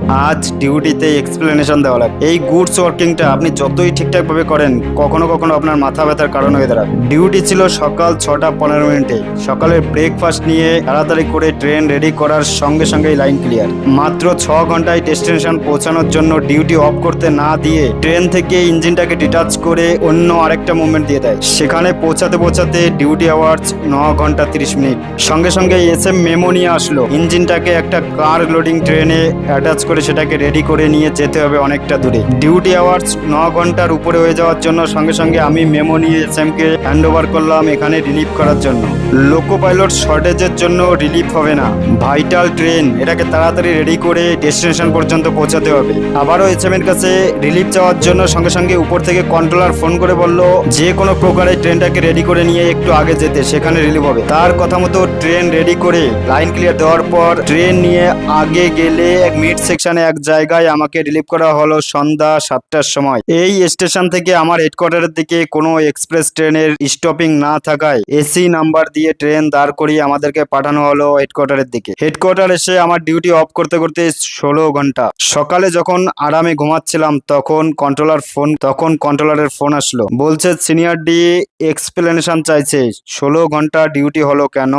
আজ ডিউটিতে এক্সপ্লেনেশন দেওয়া লাগবে। এই গুডস ওয়ার্কিংটা আপনি যতই ঠিকঠাক ভাবে করেন কখনো কখনো আপনার মাথা ব্যথার কারণ হয়ে দাঁড়াবে। ডিউটি ছিল সকাল 6:15। সকালের ব্রেকফাস্ট নিয়ে তাড়াতাড়ি করে ট্রেন রেডি করার সঙ্গে সঙ্গেই লাইন ক্লিয়ার। মাত্র 6 ঘন্টায় ডেস্টিনেশন পৌঁছানোর জন্য ডিউটি অফ করতে না দিয়ে ট্রেন থেকে ইঞ্জিনটাকে ডিটাচ করে অন্য আরেকটা মুভমেন্ট দিয়ে দেয়। সেখানে পৌঁছাতে পৌঁছাতে ডিউটি আওয়ার্স 9 ঘন্টা 30 মিনিট। সঙ্গে সঙ্গে এসএম মেমো নিয়ে আসলো ইঞ্জিনটাকে একটা কার লোডিং ট্রেনে অ্যাটাচ করে সেটাকে রেডি করে নিয়ে যেতে হবে অনেকটা দূরে। ডিউটি আওয়ার্স 9 ঘন্টার উপরে হয়ে যাওয়ার জন্য সঙ্গে সঙ্গে আমি মেমো নিয়ে এসএমকে হ্যান্ড ওভার করলাম এখানে রিলিফ করার জন্য। লোকো পাইলট শর্টেজের জন্য রিলিফ হবে না, ভাইটাল ট্রেন, এটাকে তাড়াতাড়ি রেডি করে ডেস্টিনেশন পর্যন্ত পৌঁছাতে হবে। আবারও এসএম এর কাছে রিলিফ চাওয়ার জন্য সঙ্গে সঙ্গে উপর থেকে কন্ট্রোলার ফোন করে বলল যে কোনো প্রকারে ট্রেনটাকে রেডি করে নিয়ে একটু আগে যেতে, সেখানে রিলিফ হবে। তার কথা মতো ট্রেন রেডি করে লাইন ক্লিয়ার দেওয়ার পর ট্রেন নিয়ে আগে গেলে মিড সেকশনে এক জায়গায় আমাকে রিলিভ করা হলো সন্ধ্যা 7টার সময়। এই স্টেশন থেকে আমার হেডকোয়ার্টারের দিকে কোনো এক্সপ্রেস ট্রেনের স্টপিং না থাকায় এসি নাম্বার দিয়ে ট্রেন দাঁড় করিয়ে আমাদেরকে পাঠানো হলো হেডকোয়ার্টারের দিকে। হেডকোয়ার্টার এসে আমার ডিউটি অফ করতে করতে 16 ঘন্টা। সকালে যখন আরামে ঘুমাচ্ছিলাম তখন কন্ট্রোলারের ফোন আসলো, বলছে সিনিয়র ডি এক্সপ্লেনেশন চাইছে 16 ঘন্টা ডিউটি হলো কেন।